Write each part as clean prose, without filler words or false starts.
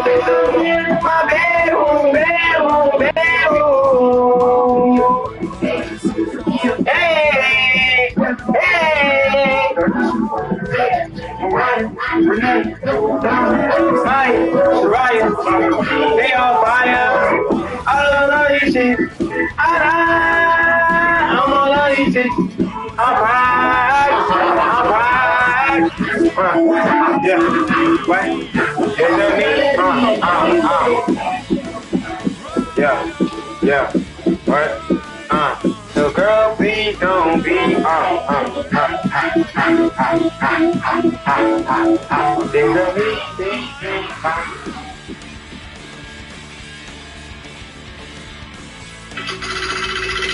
My bedroom, bedroom, bedroom. Hey, hey. Fire, Soraya, they on fire. All of these shit. I'm all of these shit. I'm right. Yeah, what? Is that me? Yeah, what? So girl, please don't be, There's a me.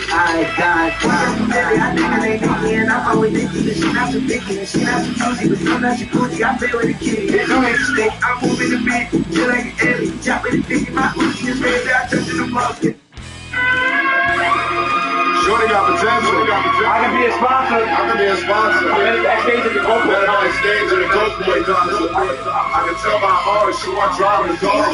I got baby, I think it ain't Nicky, and I'm always Nicky. She not so picky, and she not so choosy, but sometimes she Gucci. I play with a kitty. There's no stick. I'm moving the beat, just like an alien. Chop with a dick, my Gucci is red. I touch in the musket. Shorty got potential. I can be a sponsor. I'm Backstage at the Coke Boy concert. I can tell by her she wants driving cars.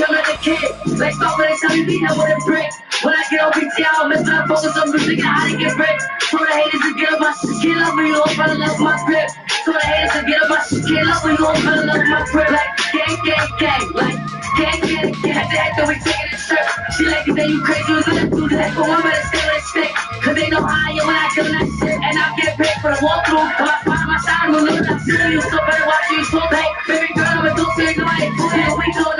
I'm like a kid. Like stop when they tell me beat up with a brick. When I get on BT, I'll mess up, focus on music and how to get rich. So the haters to get up my shit, can't love me, you don't fall in love with my grip. So the haters to get up my shit, can't love me, you don't fall in love with my grip. Like gang, like gang. Had to act that we taking a trip. She like it, then you crazy, you do that, but one better stay with a stick. Cause they know how I am when I kill that shit. And I get paid for the walkthrough. Cause I find my side, when look, I see you, so better watch you, so bad. Baby girl, I'm a dope, so you know I ain't pussy. We doing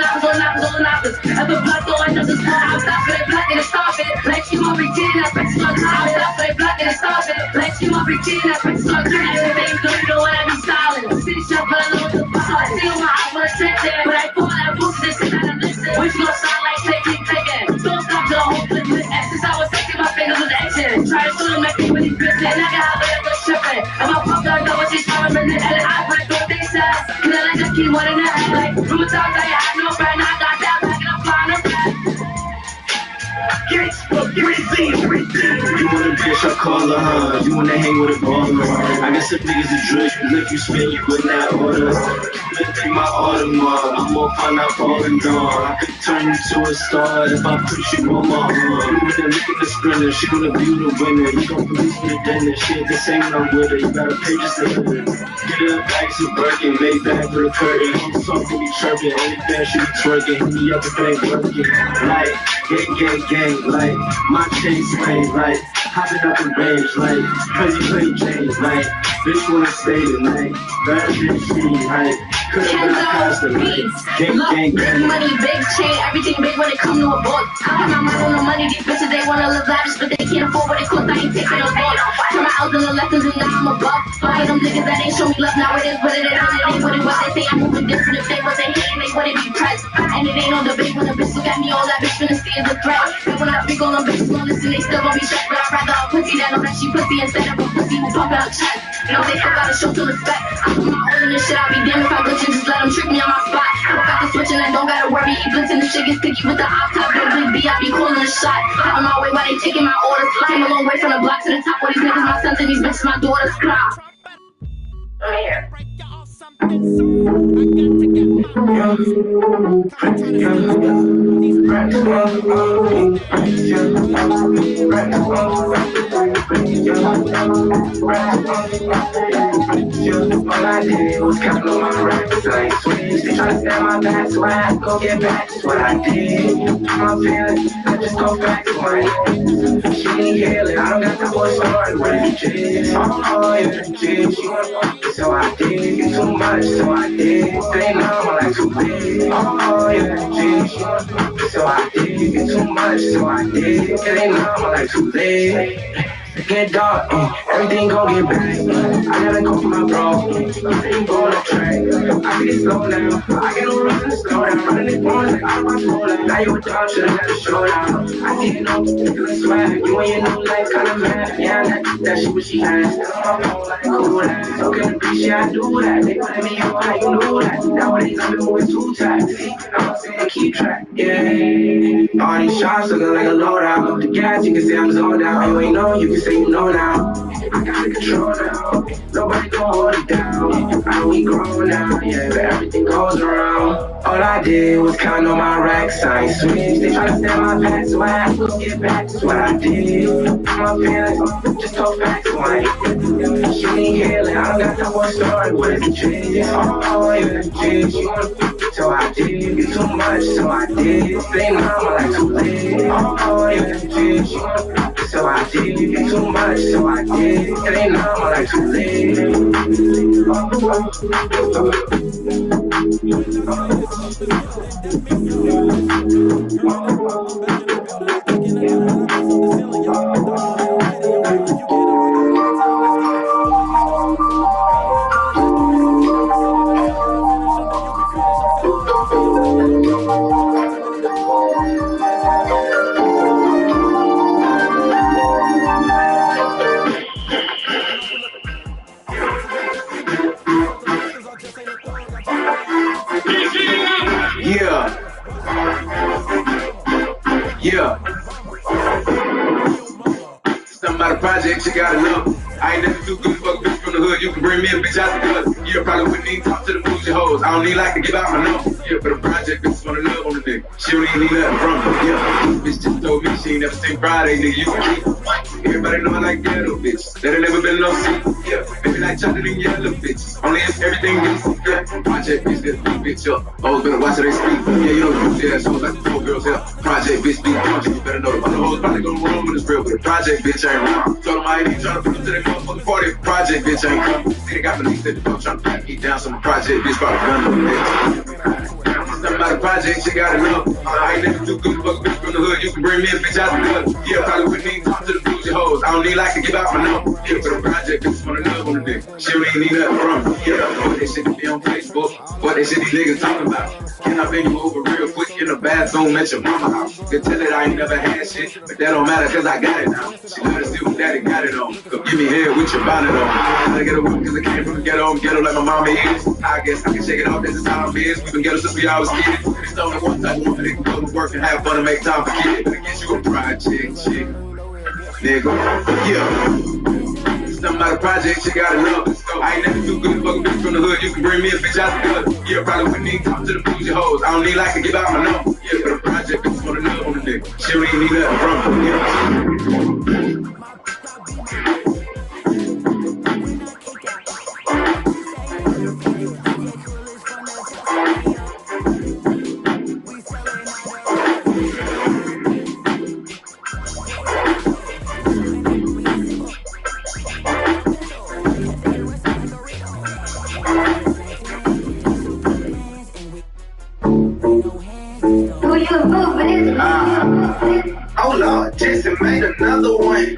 knockers. Ever blood going up the spot, I'm stop it, blocking and stop it. Like you want me kidding, that bitch on time. Stop it, blocking and stop it. Like you want me kidding, that bitch on time. Baby girl, you know what I be styling. City shop, but I know what the fuck. So I steal my eyes when I check there. But I pull that pussy, this shit, I don't listen. Which gon' sound like taking. Don't stop till the whole flip list. And since I was 16, my fingers was action. Try to shoot him like he really pissed. And I got how they was tripping. And my pop dog know what she's trying to minute. And I break what they said. Cause I just keep one in the head. Like, from the top, I have no friend. I got that back and I'm flying up that. Give me C. You want a bitch, I call her hug. You wanna hang with a baller. I got some niggas that dress you, lick you, spin you, but not order. You take my Audemars, I'm gonna find out falling dawn. I could turn you to a star if I put you on my arm. You wanna look at the sprinter, she gonna be the winner. You gon' produce me the dinner, she ain't the same when I'm with her. You gotta pay just a little. Get her back to Birkin, lay back for the curtain. I'm soft, be chirping, only fan she be twerking. Hit me up if it ain't working. Like, gang, like, my chain swing, like, hopping up in range, like, crazy play James, like, bitch wanna stay tonight, that bitch she, like, could've been a constant, like, gang. Big money, big chain, everything big when it come to a book. I put my mind on the money, these bitches, they wanna live lavish, but they can't afford what it costs, I ain't taking no thought. Turn my out in the lessons and now I'm a buck. Fucking them niggas that ain't show me love, now it is what it is, and it ain't what it was, they say I'm moving different, if they wasn't hating, they wouldn't be pressed. And it ain't on the big when a bitch look at me, all that bitch finna see is a threat. And when I speak on them bitches gon' listen, they still gon' be shut, but I'd rather a pussy that know that she pussy instead of a pussy who pump out chest. You know they still gotta show some respect. I put my all in this shit, I'll be damned if I glitch and just let them trick me on my spot. I don't got the switch and I don't gotta worry, he blitzing the shit gets sticky with the op top, big B, I be calling a shot. Out of my way while they taking my orders, came a long way from the block to the top, where these niggas my sons and these bitches my daughters cry. I'm here. All I did was count on my racks like Swiss. They try to stand my back, so I had to go get back. That's what I did. My feelings, I just go back to my she ain't healing. I don't got the voice so hard with it. Oh, yeah, she wanna so I did. Get too much, so I did. Stay numb, I like too big. Oh, yeah, she wanna so I did. Get too much, so I did. Stay numb, I like too late. Get dark, everything gon' get back. I gotta go for my bro, everything go on the track. I can get slow now, I get no reason to slow down. Running this morning like I'm my soul out. Now you a dog, should've got a showdown. I see you know, feeling swag. You and your new life kinda mad. Yeah, that shit what she has. Still on my phone like, cool. do that. So can the bitch, yeah, I do that. They put me on, how you know that? Nowadays I've been moving too tight. See, I'm saying keep track, yeah. All these shots looking like a loadout. The gas, you can say I'm zoned out. You ain't know, you can say you know now. I got the control now. Nobody gon' hold it down. I know we grown now, yeah, but everything goes around. All I did was count on my racks, I ain't switched. They tryna stand my back, so I have to get back. That's what I did. My feelings, just go back to my she need healing, I don't got that one story. What is the change? Oh, yeah, the change. You wanna fuck it, so I did. It's too much, so I did. Stay mama like too late. Oh, yeah, the change. You wanna fuck it, so I did. It's too much, so I did. Stay mama like too late. Somebody project, you gotta know. I ain't never too good to fuck a bitch from the hood. You can bring me a bitch out the gutter. You probably wouldn't even talk to the bougie hoes. I don't need like to give out my number. Yeah, for the project, bitches wanna love on the nigga. She don't even need nothing from me. Yeah, this bitch just told me she ain't never seen Friday, nigga. You can keep it. Everybody know I like ghetto bitches. That ain't never been no secret. Yeah, baby like chocolate and yellow bitches. Only if everything gets yeah. Project bitch, get the bitch up. Always better watch how they speak. Yeah, you know the bitch ass hoes like the poor girls here. Project bitch, be punching. You better know the hoes probably gonna run when it's real. But the project bitch ain't wrong. Told them I ain't even trying to put them to their motherfucking party. Project bitch ain't come. See, they got the least at the pump trying to pack me down. Some project bitch probably run on the bitch. Something about a project, you gotta know. I ain't never too good to fuck a bitch from the hood. You can bring me a bitch out the gutter. Yeah, probably wouldn't even talk to the bougie hoes. I don't need like to give out my number. Yeah, for the project, bitches wanna love on the dick. She don't even need nothing from me. Yeah, what they shit to be on Facebook. What they shit these niggas talking about. Can I bend you over real quick in the bathroom at your mama house? Can tell it I ain't never had shit, but that don't matter cause I got it now. She let us see what daddy got it on. Come give me head with your bonnet on. I get a whip cause I came from the ghetto. I'm ghetto like my mama is. I guess I can shake it off, this is how it is. We been ghetto since we always kids. It's only one type of woman that can go to work and have fun and make time for kids. But I get you a project chick, nigga. Yeah. Something about a project, you gotta know. I ain't never too good to fuck a bitch from the hood. You can bring me a bitch out the gutter. Yeah, probably wouldn't even talk to the bougie hoes. I don't need like to give out my number. Yeah, for the project, bitches wanna love on the dick. She don't even need nothing from me. Yeah. Oh Lord, Jesse made another one.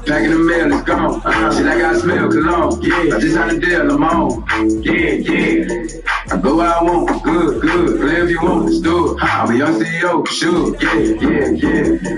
Back in the mail, it's gone. Shit, I got smell cologne. Yeah, I just had a deal, I'm on. Yeah. I go where I want, good. Play if you want, let's do it. I'm a young CEO, sure. Yeah.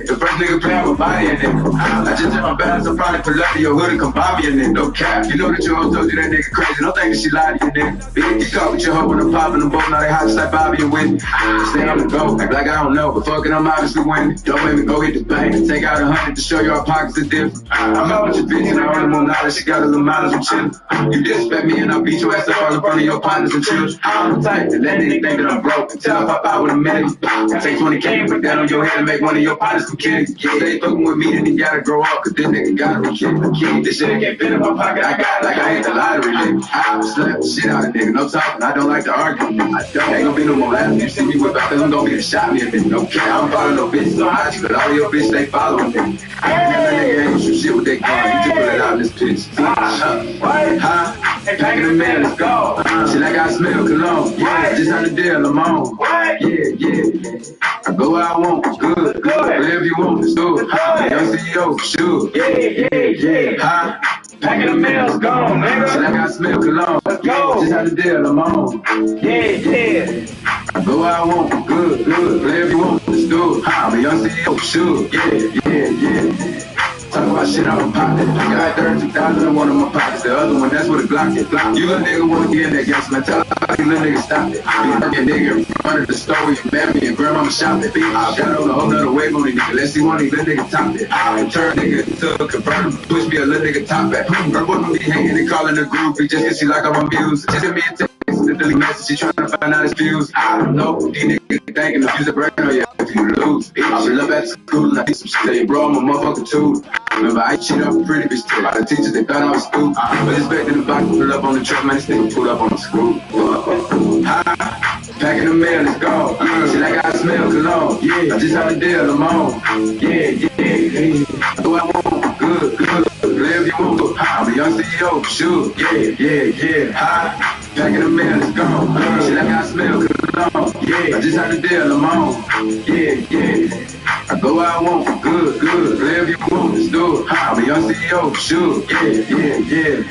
The first nigga play, I'm a body in it. I just took my balance, I probably pull up to your hood and come buy me in it. No cap. You know that your hoe told you that nigga crazy. Don't think that she lied to you, nigga. Bitch, you caught with your hoe when I'm popping them both. Now they hot just like Bobby and Whitney. Stay on the go, act like I don't know. But fucking, I'm obviously winning. Don't make me go hit the bank. Take out 100 to show you our pockets are different. I'm out with your bitch and I only more knowledge. She got a little mileage, I'm chillin'. You disrespect me and I beat your ass up all in front of your partners and children. I'm the type to let niggas think that I'm broke until I pop out with a million. Take 20K and put that on your head and make one of your partners some kids. Stay fucking with me, then he gotta grow up, cause this nigga gotta be kidding. This shit can't fit in my pocket, I got it like I hit the lottery, nigga. I slap the shit out of nigga, no talking, I don't like to argue. I don't, ain't gonna be no more laughing. You see me whip out, cause I'm gonna be the shot me a bitch. No care, I don't follow no bitches on IG, but all your bitches, they following me. That nigga ain't some shit with they car, you just put it out in this bitch. Back in the mail, let's go. Shit, I got smell cologne. Yeah, just on the deal, I'm on. Yeah. I go where I want, good. Whatever you want, let's do it. Young CEO, sure. Yeah. Back in the mail, let's go, nigga. Shit, I got smell cologne. Let's go. Just on the deal, I'm on. Yeah. I go where I want, good. Whatever you want, let's do it. I'm a young CEO, sure. Yeah. Talk about shit, I'ma pop it. I got 32,000 in one of my pockets. The other one, that's where the Glock is. You little nigga wanna get in that gas, man. Tell you little nigga stop it. You working nigga in front of the store, you mammy and grandmama shop it. I got on a whole nother wave on the nigga. Let's see one of these little nigga top it. I turn nigga to a convertible, push me a little nigga top back. Her boy gonna be hanging and calling the group. He just get she like I'm abused. Just send me a text. The delete message, she tryna find out his views. I don't know, these niggas thinking the fuse a brain on you if you lose. I pull up at school and I need some shit, bro, I'm a motherfucker too. Remember, I cheat up a pretty bitch too. A lot of teachers, they thought I was stupid. But expecting the box to pull up on the truck, man, this nigga pulled up on the screw. Packing the mail, let's go. Shit like I smell cologne. Yeah, I just had a deal, I'm on. Yeah. Do I want good. Live you want, I'm a young CEO, sure. Yeah. Packing the mail, let's go. Shit like I smell cologne. Yeah, I just had a deal, I'm on. Yeah. I go where I want, good. Live you want, let's do it. I'm a young CEO, sure. Yeah.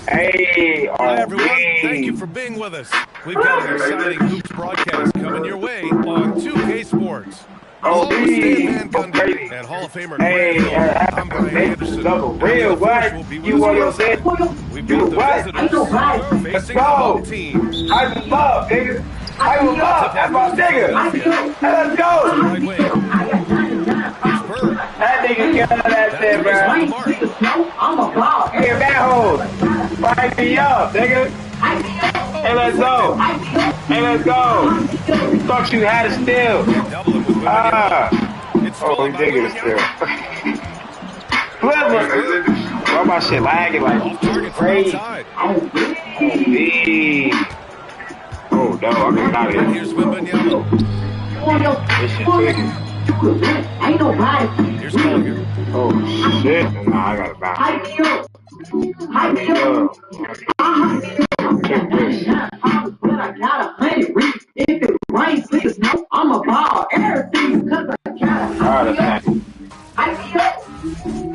Hey, hi everyone, thank you for being with us. We've got an exciting hoops broadcast coming your way on 2K Sports. Along with Stan Van Gundy and Hall of Famer Grant Hill, I'm Brian Anderson. Real, what? You want to say? We've got the visitors facing the home team. Hype him up, nigga. Hype him up. That's my nigga. Let's go. That nigga got that shit, bro. I'm a ball. Hey, that hole. Hype me up, nigga. Hey, let's go. Hey, let's go. Thought you had it still. Oh, you taking it still. Why my shit lagging like crazy? Oh, no, I'm just out of here. Here's Wimbenyama. This shit tweaking. Ain't nobody. Here's Collier. Oh, shit. Nah, I gotta bounce. I got 100 reads. If it rains, please no. I'm a ball everything because I got a hype me up.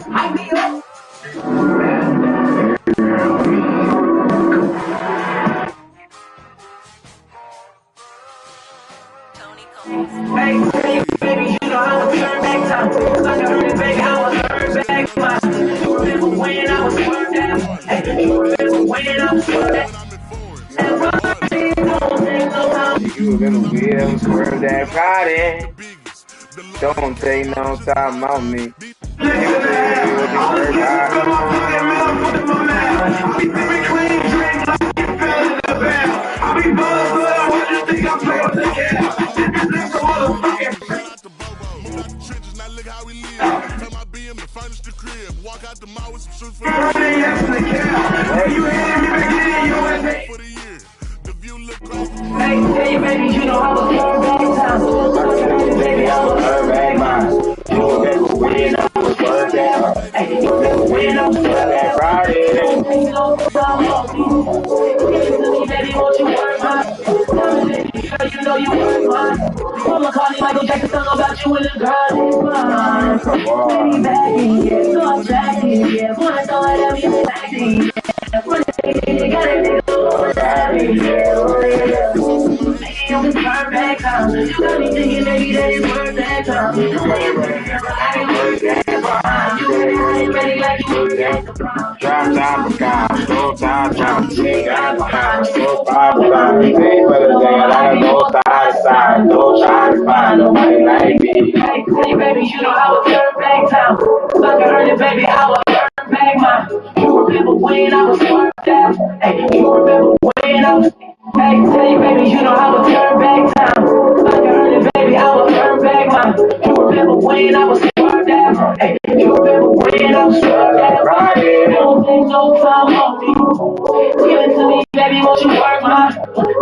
Hype me up. Hey, baby, you know how to turn back time. Cause I can turn it back, I was turn back my. You remember when I was swerved down? Hey, you remember when I was swerved down? You remember when I was swerved that Friday? Don't take no time on me. Hey, baby, you know how to turn back time. Baby, I was turn back mine. You remember when I was swerved down? things don't come on me. Give it to me, baby, won't you work my? Tell me, baby, girl, you know you work my. I'ma call you Michael Jackson, song about you and the girl is mine. Baby, back in, yeah, so attractive, yeah. Wanna throw it at me, back in, yeah. Run it, got it, nigga, over that, yeah, oh yeah. Baby, I'm just perfect, huh? You got me thinking, baby, that it's worth that time. The way you work, girl, I can work that time. You ready, I ain't ready like you work at the prom. Drop top of car, slow top, jump, chick, got behind, slow five, five. Take for the day, I can go side to side. Don't try to find nobody like me. Hey, baby, you know how I turn back time. So I can earn it, baby, how I turn back mine. You remember when I was worked out? Hey, you remember when I was... Hey, tell you, baby, you know how I turn back time. So I can earn it, baby, how I turn back mine. You remember when I was worked out? Hey, you remember when I was worked out? Right You here. don't take no time on me. Give it to me, baby, won't you work mine?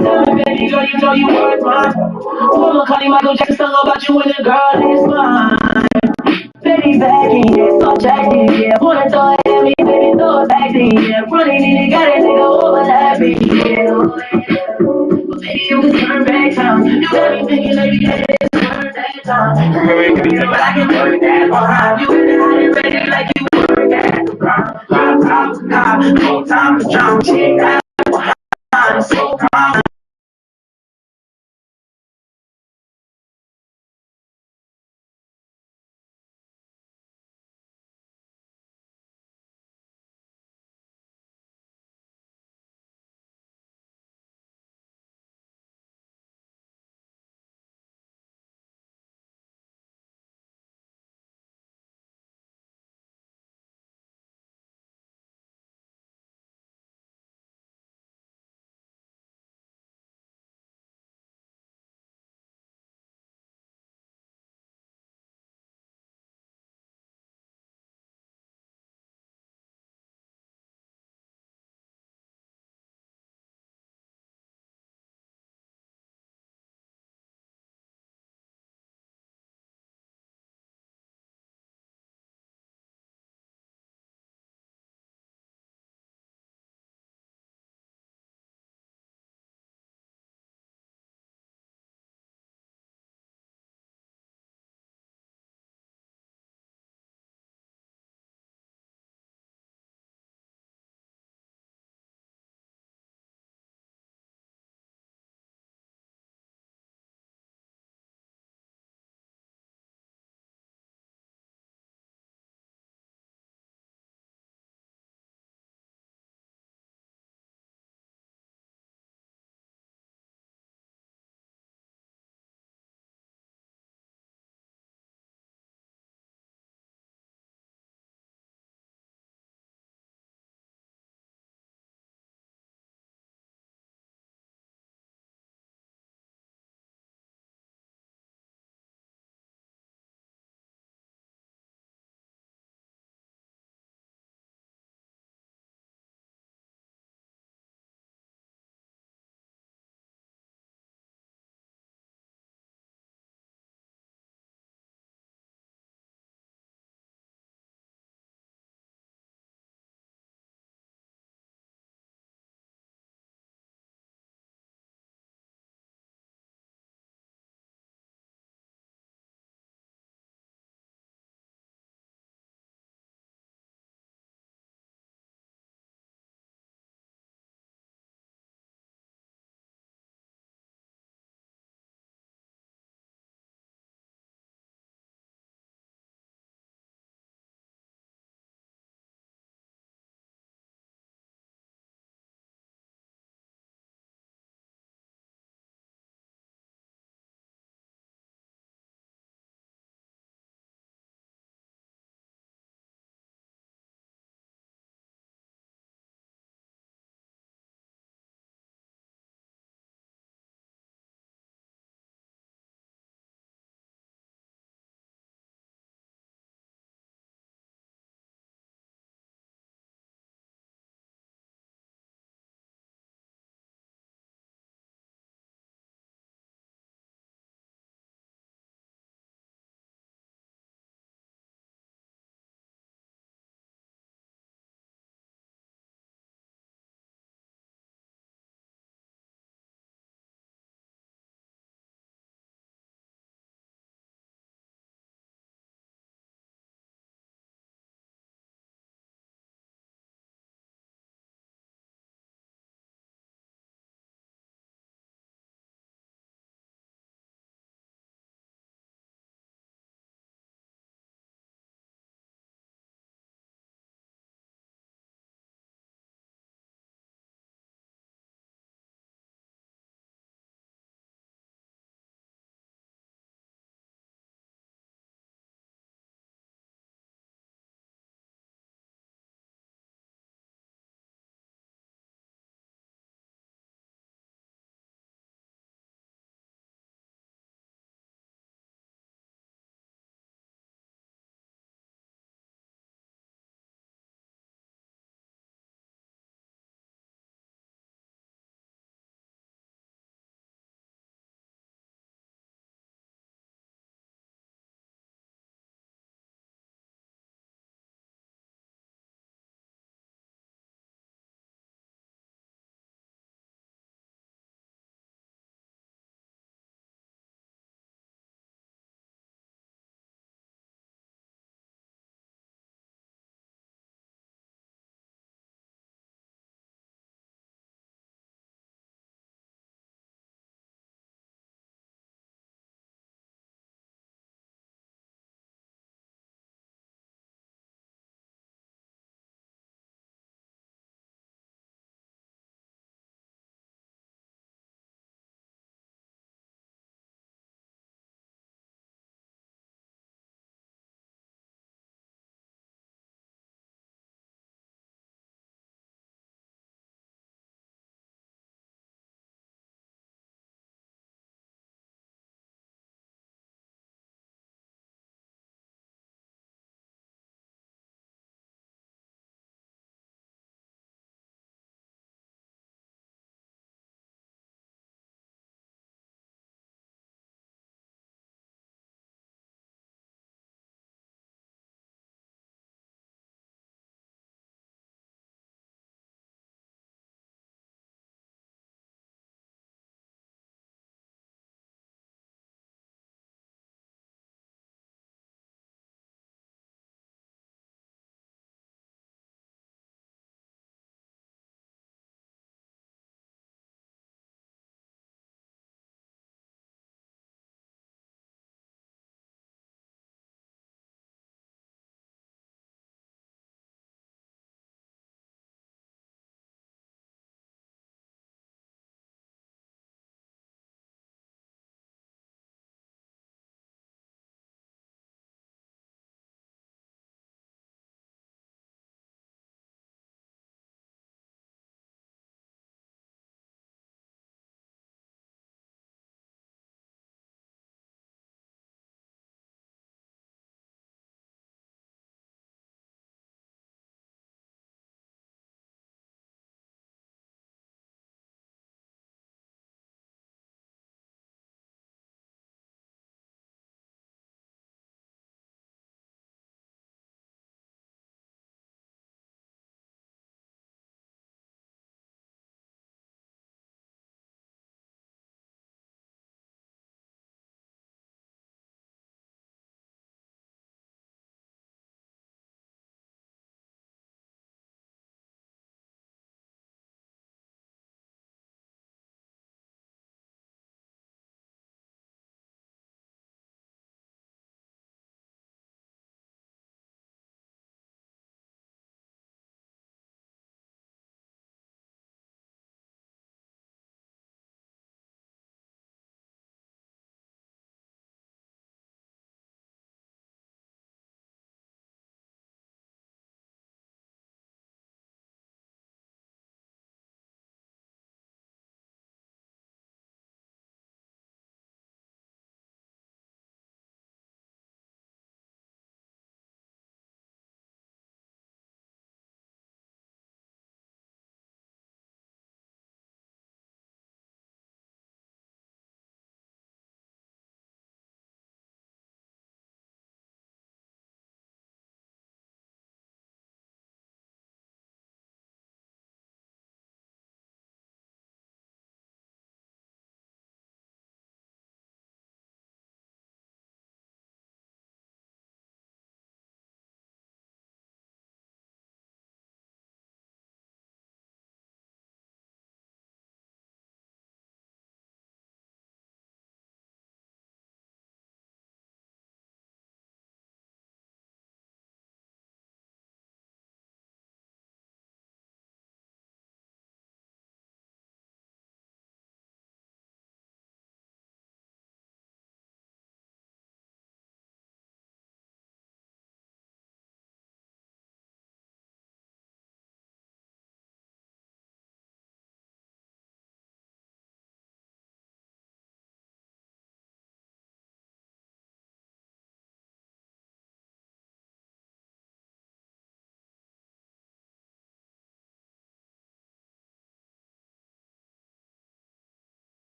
Tell me, baby, girl, you know you work mine. I'ma call you Michael Jackson, song about you and the girl is mine. Baby, back in, yeah, so attractive, yeah. Wanna throw it at me, baby, throw it back in, yeah. Running in it, got it, nigga, overlapping, yeah. Oh, yeah. But baby, you can turn back time. You got me thinking, baby, that it's worth that time. But I can work that behind. You ready, I ain't ready like you work that. Drop top, no time to jump, chick, that behind, so proud.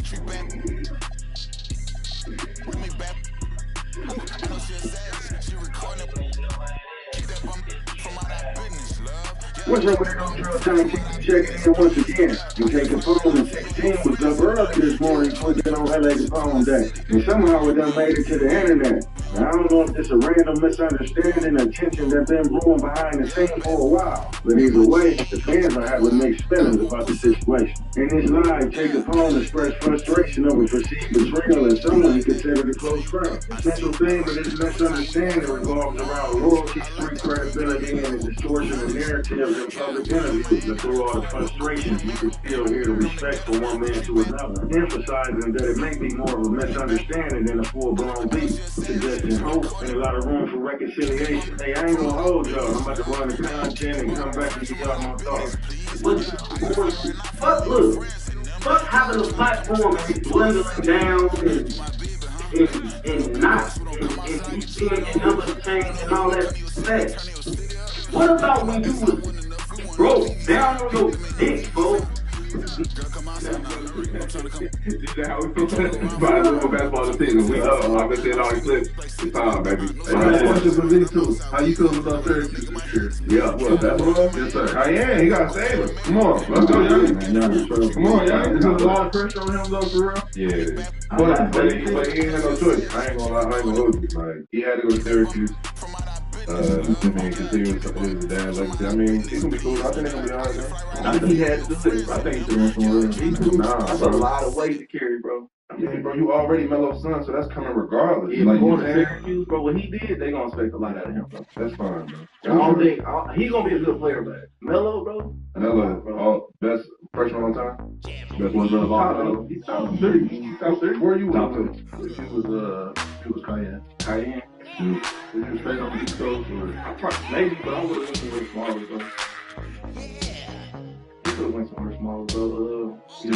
What's up with it, Drill Time? Keep checking in once again. You take a phone and 16 was up early this morning clicking on LA Capone Day. And somehow it done made it to the internet. Now, I don't know if it's a random misunderstanding or tension that's been brewing behind the scenes for a while. But either way, the fans are having mixed feelings about the situation. In this live, Take the Phone expressed frustration over perceived betrayal and someone he considered a close friend. The central theme of this misunderstanding revolves around loyalty, street credibility, and the distortion of narratives in public interviews. But through all the frustrations, you can still hear the respect from one man to another, emphasizing that it may be more of a misunderstanding than a full-blown beef, suggesting hope and a lot of room for reconciliation. Hey, I ain't gonna hold y'all. I'm about to run the content and come back and give y'all my thoughts. Fuck having a platform and dwindling down and not and you seeing your numbers change and all that stuff. What about when you was broke down on your dick, bro? This is how we feel about basketball this season. I've been seeing all these clips. It's time, baby. I have questions for these too. How you feeling about Syracuse this year? Yeah, what, basketball? Yes, sir. I am. He got to save us. Come on. Let's go, young. Come on, young. There's a lot of pressure on him, though, for real. Yeah. But he ain't had no choice. I ain't gonna lie. I ain't gonna hold you. Like, he had to go to Syracuse. Continue his dad's legacy. I mean, he's gonna be cool. I think they're gonna be alright, man. I think he had to do it. I think he's doing somewhere. That's a lot of weight to carry, bro. I mean, bro, you already Melo's son, so that's coming regardless. Yeah, like going to Syracuse, bro. What he did, they gonna expect a lot out of him, bro. That's fine, bro. I don't think he's gonna be a good player, man. Melo, bro. Melo, best freshman on time. Best one of all time. He's top 30. He's top 30. Where you top was? He was Cayenne. Cayenne. Did you straight on the East Coast or maybe, but I would have went somewhere smaller, though. He could have went somewhere smaller, though. Get a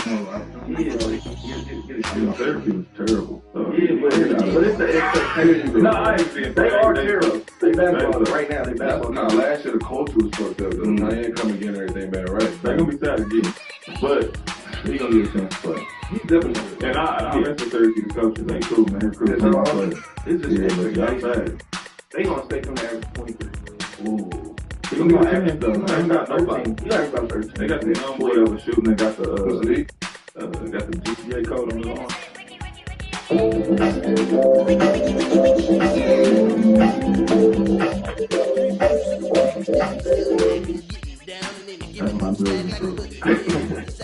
shit. Therapy was terrible. But it's the expectation. No, I ain't saying they are terrible. They basketball right now. They basketball. Nah, last year the culture was fucked up. I ain't coming again. Everything been right. They're gonna be sad again, but he gonna get a chance to play. He's definitely. And I mentioned Syracuse coaches. They cool, man. They're cool. It's just bad. They gonna stay from the average 23. Ooh. They gonna be average though. They got nobody. You got about 13. They got the young boy that was shooting. They got the got the GCA code on his arm. That's my brother.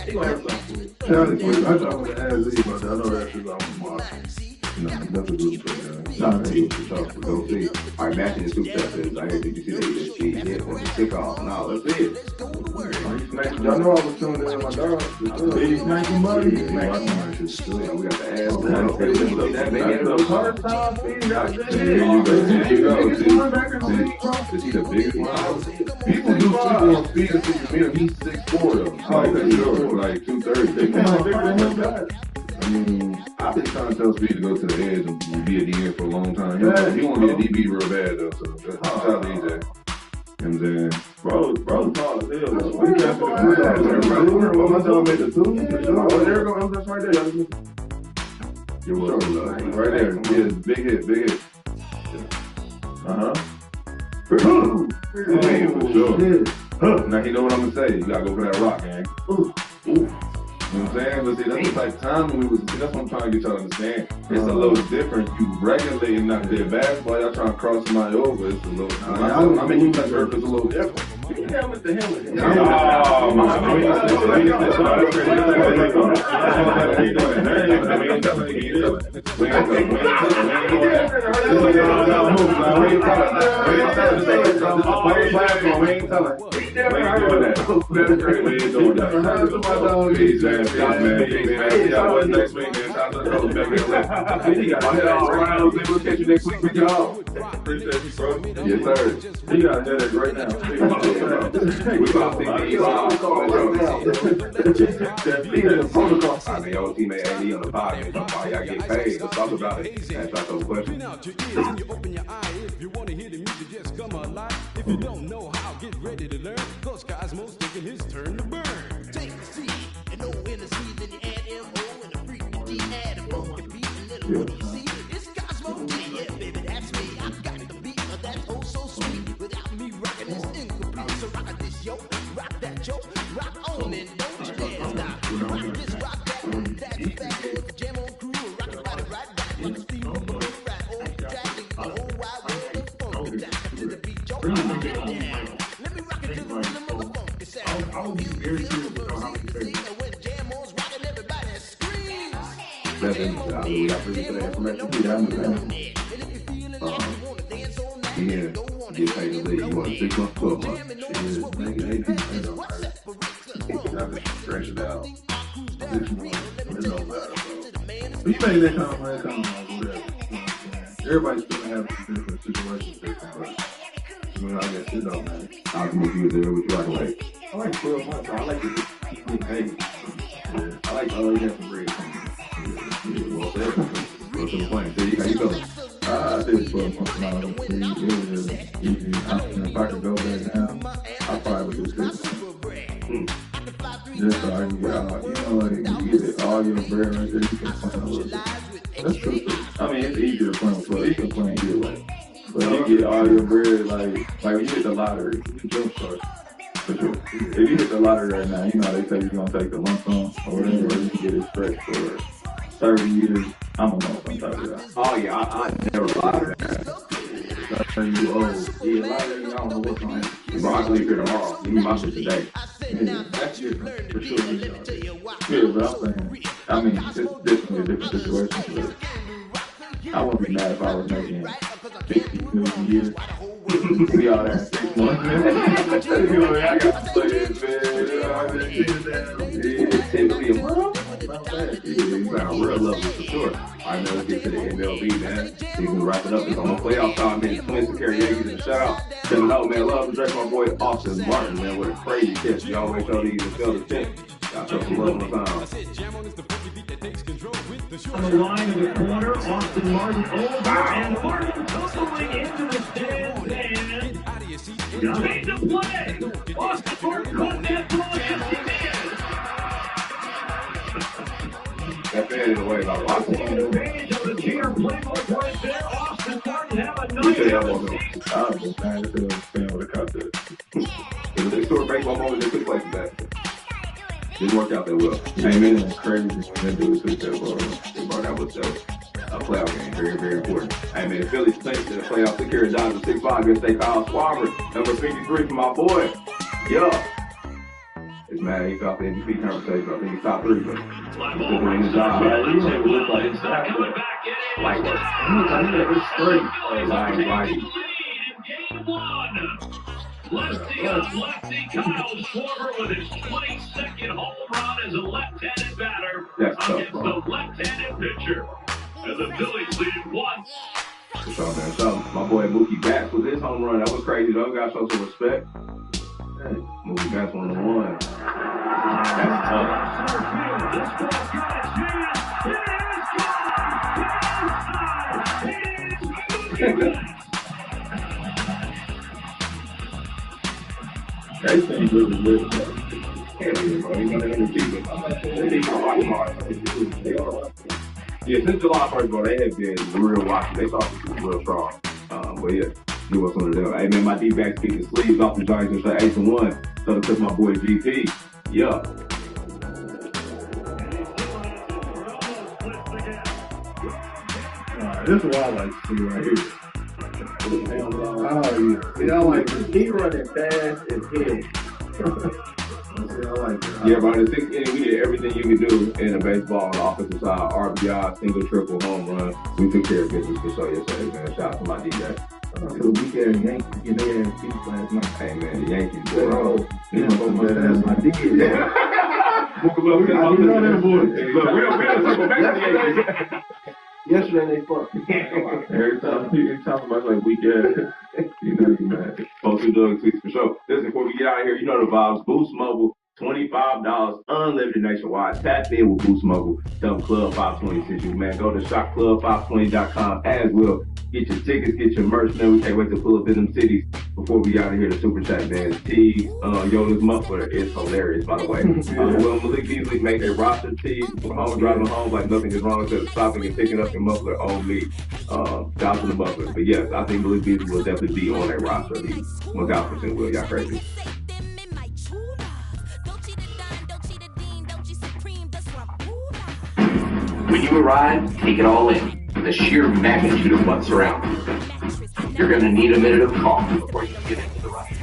He gonna have something. Charlie, I thought I would have asked you about that. I know that shit's on my mind. No, that's a good play, no, go see. All right, matching the two steps. I did you see that she hit on the kickoff? No, let's see it. Y'all know I was tuned in my dog. He's making money. We got the ass. Is he the biggest one? People do sleep on speed and see he's 6'4" though. Like 230. I mean, I've been trying to tell Speed to go to the edge and be a DN for a long time. He want to be a DB real bad though, so that's how DJ. You know what I'm saying? Bro, tall as hell. What you got to my dog made the two. Oh, there we go. That's right there. You're welcome. Right there. Yeah, big hit. For sure. Now, you know what I'm going to say. You got to go for that rock, man. Ooh. You know what I'm saying? But see, that's the type of time that's what I'm trying to get y'all to understand. It's a little different. You regulating not their basketball, y'all trying to cross somebody over. It's a little, I mean, you touch earth, it's a little different. Helmet to helmet. Next week, man. Shout out to the coach back in. We'll catch you next week, big y'all. Appreciate you, bro. Yes, sir. He got a headache right now. We about to see protocol. I mean, your teammate AD on the podcast. Why y'all get paid? Let's talk about it. Ask about those questions. Open your eye if you want to hear the music, just come alive. If you don't know how, get ready to learn. Cause Cosmo's taking his turn to burn. Take the C and O in the C, then you add M-O and the freak. Get paid to leave. You want 6 months, 12 months. Stretch it out. 6 months. It don't matter, bro. But you make that kind of money, kind of like whatever. Everybody's gonna have different situations, different, but I guess it don't matter. I'll move you there with you like. I like 12 months. I like to keep getting paid. I like to always have some bread. Well, there. What's the point? How you feeling? I did 12 months now. It was easy. If I could go back now, I probably would do 6 months. Just so I can get all, like you get all your bread right there, you can plan a little bit. That's true. I mean, it's easier to plan with 12. You can plan either way. But you get all your bread, like when you hit the lottery, you can jump start. For sure. If you hit the lottery right now, they say you're going to take the lump sum or whatever, or you can get it stretched for 30 years. I don't know if I'm talking about. Oh, yeah, I never lottery. You old. Yeah, lottery, I don't know what's going to happen. Bro, I can leave here tomorrow. Give me my shit today. Yeah, that's different, for sure. Yeah, but I'm saying, I mean, it's definitely a different situation, but I wouldn't be mad if I was making 50 million a year. See all that in 6 months, man. I got to play this, man. It's typically a month. You got a real level for sure. All right, man, let's get to the MLB, man. So you can wrap it up. It's on the playoff time, man. Twins to carry Yankees and shout out. 7-0, man. Love and Drake, my boy Austin Martin, man, with a crazy catch. You always show these and feel the check. Y'all show some love on the time. On the line in the corner, Austin Martin over, and Martin tumbling into the stands, and made the play. Austin Martin caught that ball, yes he did. That fan in the way about Austin. The advantage of the cheater playbook right there. Austin Martin have a nice They scored baseball moments they took place in that. Didn't work out that well. Hey, man, it's crazy. That dude took that ball. That was a playoff game. Very, very important. Hey, man, the Phillies clinched in the playoffs. Secure Dodgers 6-5 against Kyle Schwarber. Number 53 for my boy. Yeah. It's mad he got the MVP conversation. I think he's top 3, but he's still doing his job. Coming back in. Light work. It's straight. Light. Game 1. Lefty on lefty, Kyle Schwarber with his 22nd home run as a left-handed batter against the left-handed pitcher. And the Phillies lead 1. So, my boy Mookie Betts with his home run. That was crazy, though. Got to show some respect. Hey, Mookie Betts 1-1. That's tough. They seem really good. Yeah, since July 1st, bro, they have been real watching. They thought this was real strong. But yeah, do what's under them. Hey, man, my D-backs keep the sleeves off the Giants and say 8-1. So to my boy GP. Yeah. This is what I like to see right here. Oh, yeah. I like this. He running fast and hit. Yeah, bro, in the 6th inning, we did everything you could do in a baseball on the offensive side. RBI, single, triple, home run. We took care of business for sure yesterday, man. Shout out to my DJ. The weekend Yankees get their ass beat last night. Hey, man, the Yankees, boy. That's my DJ. Yesterday they fucked. Every time somebody's like weak ass, you mad. Post your dog tweets for sure. Listen, before we get out of here, you know the vibes. Boost Mobile, $25 unlimited nationwide. Tap in with Boost Mobile. Tell them Club 520 sent you, man. Go to shopclub520.com as well. Get your tickets, get your merch, man. We can't wait to pull up in them cities. before we got out of here, the super chat, man. T, Yoda's muffler is hilarious, by the way. Will Malik Beasley make a roster tee for home driving home like nothing is wrong instead of stopping and picking up your muffler on me? Shout to the muffler. But yes, I think Malik Beasley will definitely be on that roster. He 1000% will. Y'all crazy. When you arrive, take it all in. The sheer magnitude of what's around you. You're going to need a minute of calm before you get into the ride.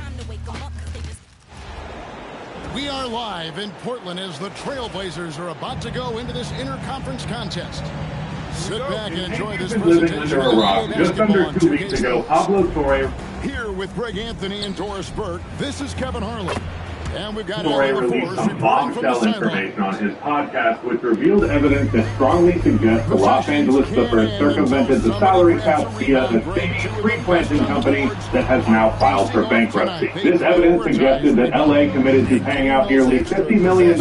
We are live in Portland as the Trailblazers are about to go into this interconference contest. Sit back and enjoy this presentation. Just under 2 weeks ago, Pablo Torre here with Greg Anthony and Doris Burke. This is Kevin Harlan. And we've got Torre released some bombshell information on his podcast, which revealed evidence that strongly suggests the Los Angeles Clippers circumvented the salary cap via a shady tree planting company that has now filed for bankruptcy. This evidence suggested that LA committed to paying out nearly $50 million to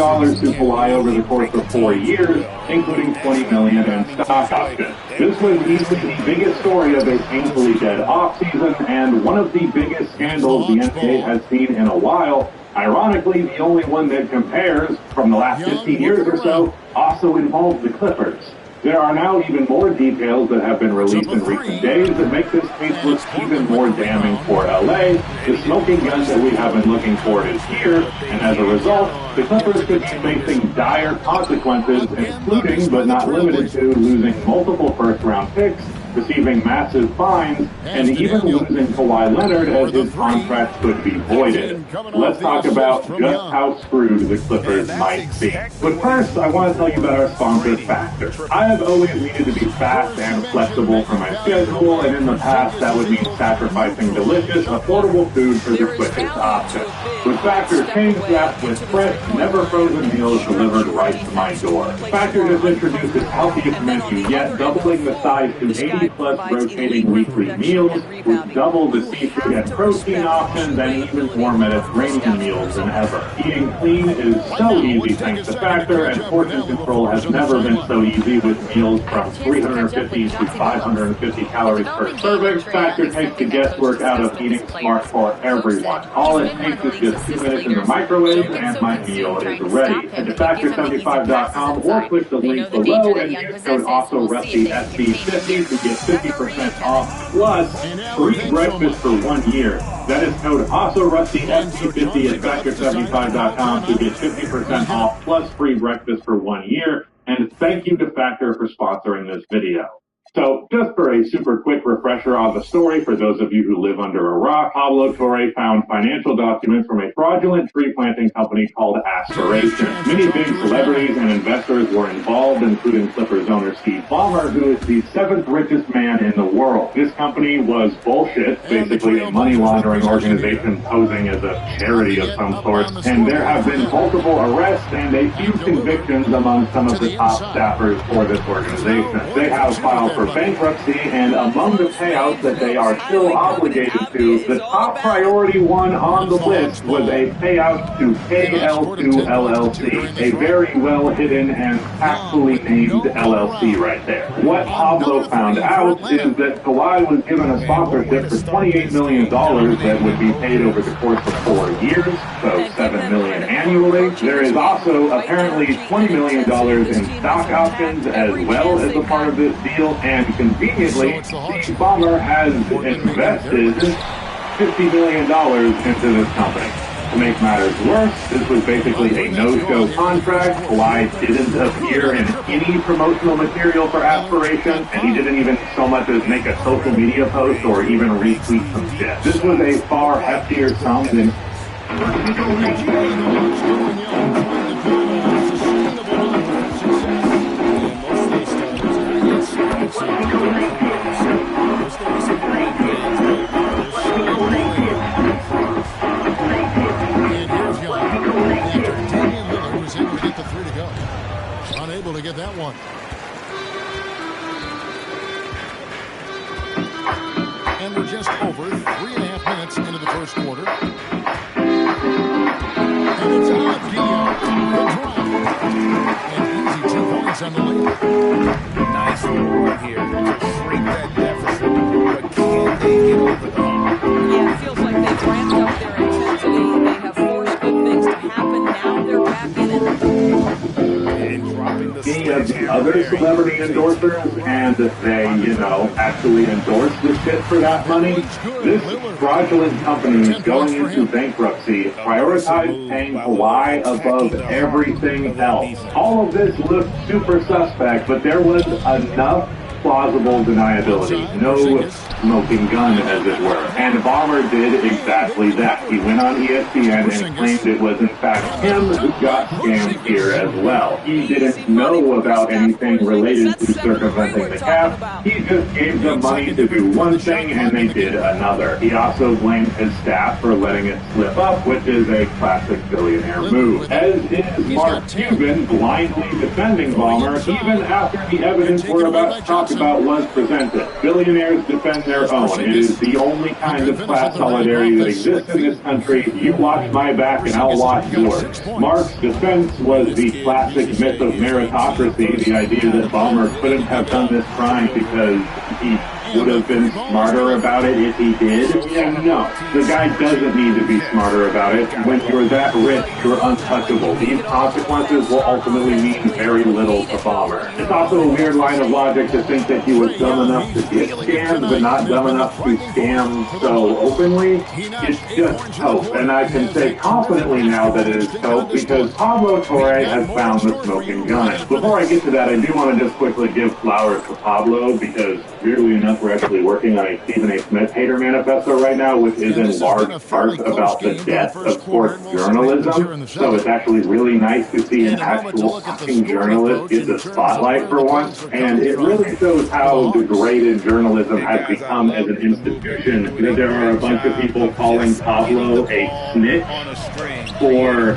Kawhi over the course of 4 years, including $20 million in stock options. This was easily the biggest story of a painfully dead offseason and one of the biggest scandals the NBA has seen in a while. Ironically, the only one that compares from the last 15 years or so also involves the Clippers. There are now even more details that have been released in recent days that make this case look even more damning for LA. The smoking gun that we have been looking for is here, and as a result, the Clippers could be facing dire consequences, including but not limited to losing multiple first-round picks, receiving massive fines, and even losing Kawhi Leonard as his contract could be voided. Let's talk about just how screwed the Clippers might be. But first, I want to tell you about our sponsor, Factor. I have always needed to be fast and flexible for my schedule, and in the past, that would mean sacrificing delicious, affordable food for the quickest option. With Factor, change that with fresh, never frozen meals delivered right to my door. Factor just introduced its healthiest menu yet, doubling the size to 80+ rotating weekly meals, with double the seafood and protein options and even more Mediterranean meals than ever. Eating clean is so easy thanks to Factor, and portion control has never been so easy with meals from 350 to 550 calories per serving. Factor takes the guesswork out of eating smart for everyone. All it takes is just 2 minutes in the microwave and my meal is ready. Head to Factor75.com or click the link below and use code ALSORUSTYSB50 to get 50% off plus free breakfast for 1 year. That is code ALSORUSTYSB50 at Factor75.com to get 50% off plus free breakfast for 1 year. And thank you to Factor for sponsoring this video. So, just for a super quick refresher on the story, for those of you who live under a rock, Pablo Torre found financial documents from a fraudulent tree planting company called Aspiration. Many big celebrities and investors were involved, including Clippers owner Steve Ballmer, who is the 7th richest man in the world. This company was bullshit, basically a money laundering organization posing as a charity of some sort, and there have been multiple arrests and a few convictions among some of the top staffers for this organization. They have filed for bankruptcy, and among the payouts that they are still obligated to, the top priority one on the list was a payout to KL2 LLC, a very well hidden and tactfully named LLC right there. What Pablo found out is that Kawhi was given a sponsorship for $28 million that would be paid over the course of 4 years, so $7 million annually. There is also apparently $20 million in stock options as well as a part of this deal, and conveniently, Steve Ballmer has invested $50 million into this company. To make matters worse, this was basically a no-show contract. Kawhi didn't appear in any promotional material for Aspiration, and he didn't even so much as make a social media post or even retweet some shit. This was a far heftier sum than... Unable to get that one. And we're just over 3.5 minutes into the first quarter. And it's out and easy 2 points on the lead. Nice reward here to shrink that deficit. But can they get over the hump? Yeah, it feels like they company endorsers and they, actually endorse the shit for that money. This fraudulent company going into bankruptcy prioritized paying Kawhi above everything else. All of this looked super suspect, but there was enough plausible deniability. No smoking gun, as it were. And Ballmer did exactly that. He went on ESPN and claimed it was in fact him who got scammed here as well. He didn't know about anything related to circumventing the cap. He just gave them money to do one thing and they did another. He also blamed his staff for letting it slip up, which is a classic billionaire move. As is Mark Cuban blindly defending Ballmer even after the evidence we're about to talk about was presented. Billionaires defend their own. It is the only kind of class solidarity that exists in this country. You watch my back and I'll watch yours. Mark's defense was the classic myth of meritocracy, the idea that Ballmer couldn't have done this crime because he would have been smarter about it if he did. And no, the guy doesn't need to be smarter about it. When you're that rich, you're untouchable. These consequences will ultimately mean very little to Ballmer. It's also a weird line of logic to think that he was dumb enough to get scammed, but not dumb enough to scam so openly. It's just hope, and I can say confidently now that it is hope because Pablo Torre has found the smoking gun. Before I get to that, I do want to just quickly give flowers to Pablo because, weirdly enough, we're actually working on a Stephen A. Smith hater manifesto right now, which is in large part about the death of sports journalism. So it's actually really nice to see an actual fucking journalist get the spotlight for once. And it really shows how degraded journalism has become as an institution. That there are a bunch of people calling Pablo a snitch for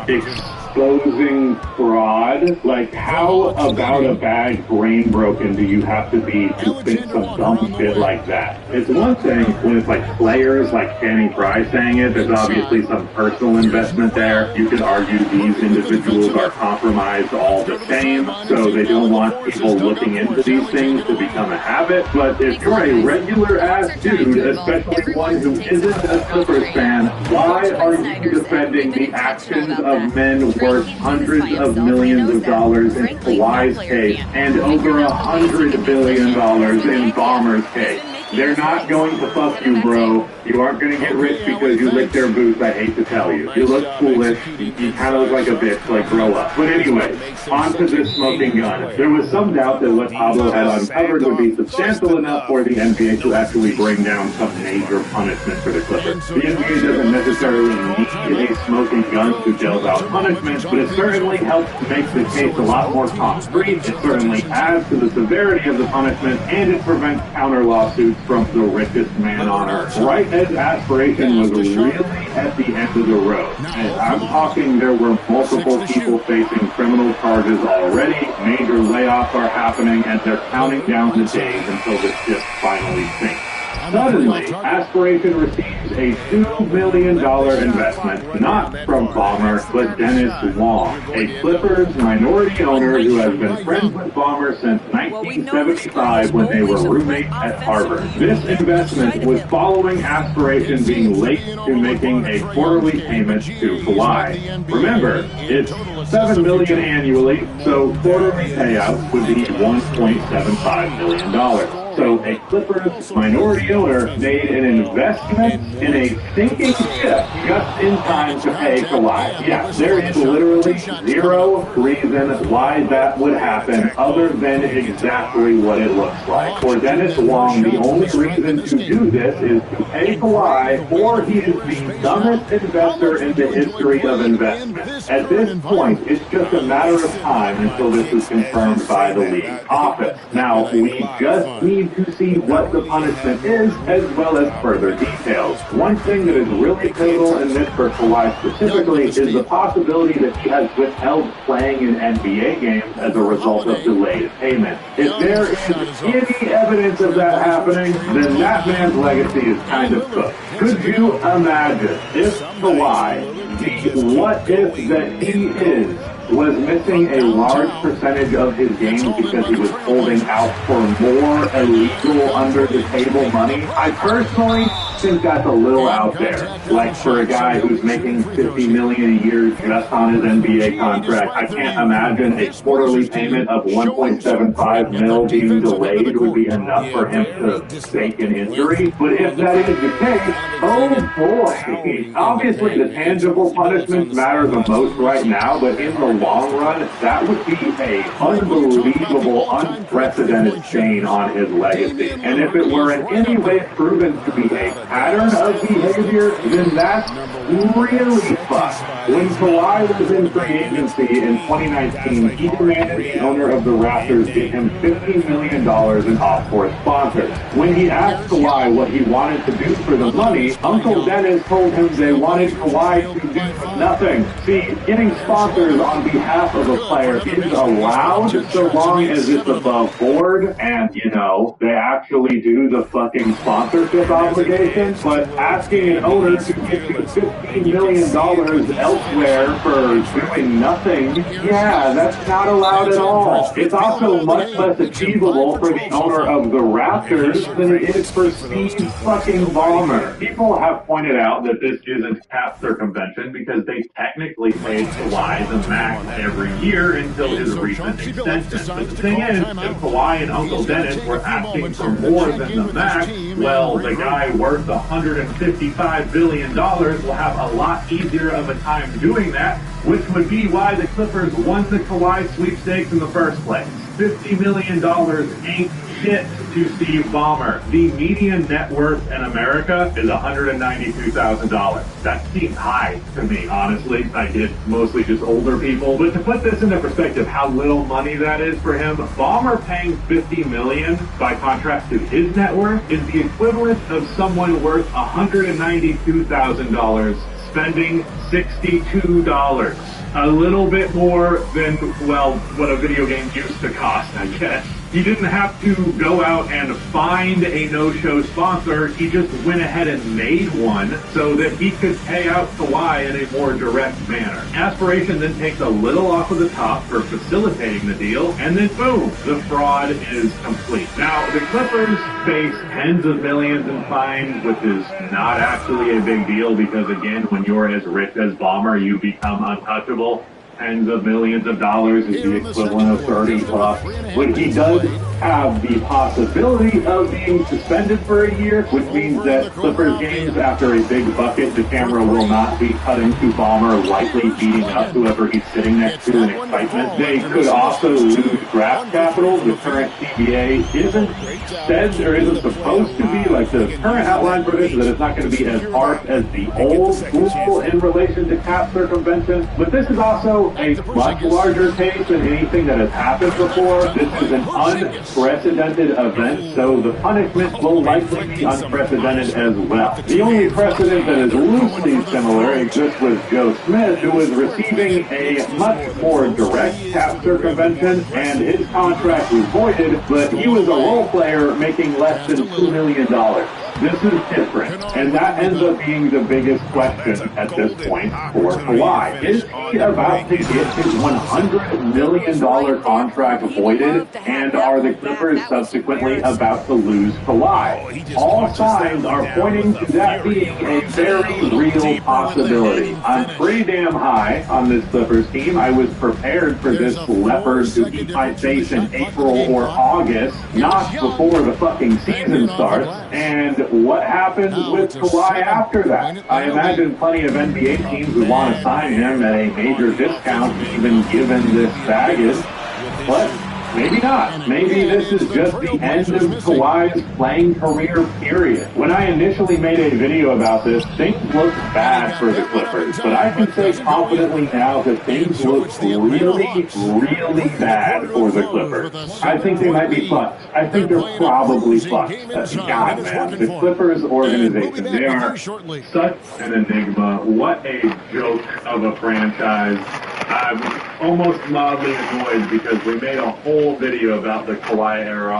exposing fraud. Like, how about a bag brain broken do you have to be to think some dumb shit like that? It's one thing when it's like players like Channing Frye saying it. There's obviously some personal investment there. You could argue these individuals are compromised all the same, so they don't want people looking into these things to become a habit. But if you're a regular ass dude, especially one who isn't a Clippers fan, why are you defending the actions of men worth hundreds of millions of dollars in Kawhi's case and over $100 billion in Ballmer's case? They're not going to fuck you, bro. You aren't going to get rich because you lick their boots, I hate to tell you. You look foolish. You kind of look like a bitch, like grow up. But anyway, on to this smoking gun. There was some doubt that what Pablo had uncovered would be substantial enough for the NBA to actually bring down some major punishment for the Clippers. The NBA doesn't necessarily need a smoking gun to deal out punishment, but it certainly helps to make the case a lot more concrete. It certainly adds to the severity of the punishment, and it prevents counter lawsuits from the richest man on earth. Right as aspiration was really at the end of the road. And I'm talking there were multiple people facing criminal charges already, major layoffs are happening, and they're counting down the days until this ship finally sinks. Suddenly, Aspiration receives a $2 million investment, not from Ballmer, but Dennis Wong, a Clippers minority owner who has been friends with Ballmer since 1975 when they were roommates at Harvard. This investment was following Aspiration being late to making a quarterly payment to Kawhi. Remember, it's $7 million annually, so quarterly payouts would be $1.75 million. So a Clippers minority owner made an investment in a sinking ship just in time to pay Kawhi. Yeah, there is literally zero reason why that would happen other than exactly what it looks like. For Dennis Wong, the only reason to do this is to pay Kawhi, or he is the dumbest investor in the history of investment. At this point, it's just a matter of time until this is confirmed by the league office. Now, we just need to see what the punishment is, as well as further details. One thing that is really pivotal in this for Kawhi specifically is the possibility that he has withheld playing in NBA games as a result of delayed payment. If there is any evidence of that happening, then that man's legacy is kind of cooked. Could you imagine if Kawhi, the what if that he is, was missing a large percentage of his games because he was holding out for more illegal under-the-table money? I personally think that's a little out there. Like for a guy who's making $50 million a year just on his NBA contract, I can't imagine a quarterly payment of $1.75 million being delayed would be enough for him to fake an injury. But if that is the case, oh boy, obviously the tangible punishments matter the most right now, but in the long run, that would be a unbelievable, unprecedented stain on his legacy. And if it were in any way proven to be a pattern of behavior, then that's really fucked. When Kawhi was in free agency in 2019, he demanded the owner of the Raptors give him $50 million in off-court sponsors. When he asked Kawhi what he wanted to do for the money, Uncle Dennis told him they wanted Kawhi to do nothing. See, getting sponsors on behalf of a player is allowed so long as it's above board and, you know, they actually do the fucking sponsorship obligation. But asking an owner to give you $15 million elsewhere for doing nothing, yeah, that's not allowed at all. It's also much less achievable for the owner of the Raptors than it is for Steve fucking Ballmer. People have pointed out that this isn't cap circumvention because they technically paid Kawhi the max every year until his recent extension. But the thing is, if Kawhi and Uncle Dennis were asking for more than the max, well, the guy worth $155 billion will have a lot easier of a time doing that, which would be why the Clippers won the Kawhi sweepstakes in the first place. $50 million ain't shit to Steve Ballmer. The median net worth in America is $192,000. That seems high to me, honestly. I get mostly just older people. But to put this into perspective, how little money that is for him, Ballmer paying $50 million, by contrast to his net worth, is the equivalent of someone worth $192,000 spending $62. A little bit more than, well, what a video game used to cost, I guess. He didn't have to go out and find a no-show sponsor. He just went ahead and made one so that he could pay out Kawhi in a more direct manner. Aspiration then takes a little off of the top for facilitating the deal, and then boom, the fraud is complete. Now, the Clippers face tens of millions in fines, which is not actually a big deal because, again, when you're as rich as Ballmer, you become untouchable. Tens of millions of dollars is the equivalent of $30+. But he does have the possibility of being suspended for a year, which means that Clippers games after a big bucket, the camera will not be cutting to Ballmer likely beating up whoever he's sitting next to in excitement. They could also lose draft capital. The current CBA isn't said or isn't supposed to be, like the current outline for this is that it's not going to be as harsh as the old rule in relation to cap circumvention. But this is also a much larger case than anything that has happened before. This is an unprecedented event, so the punishment will likely be unprecedented as well. The only precedent that is loosely similar exists with Joe Smith, who was receiving a much more direct cap circumvention, and his contract was voided, but he was a role player making less than $2 million. This is different, and that ends up being the biggest question at this point for Kawhi. Is he about to get his $100 million contract voided, and are the Clippers subsequently about to lose Kawhi? All signs are pointing to that being a very real possibility. I'm pretty damn high on this Clippers team. I was prepared for this leopard to eat my face in April or August, not before the fucking season starts, and what happens with Kawhi after that? I imagine plenty of NBA teams would want to sign him at a major discount, even given this baggage, but maybe not. Maybe this is just the end of Kawhi's playing career, period. When I initially made a video about this, things looked bad for the Clippers, but I can say confidently now that things look really, really bad for the Clippers. I think they might be fucked. I think they're probably fucked. God, man. The Clippers organization, they are such an enigma. What a joke of a franchise. I'm almost mildly annoyed because we made a whole video about the Kawhi era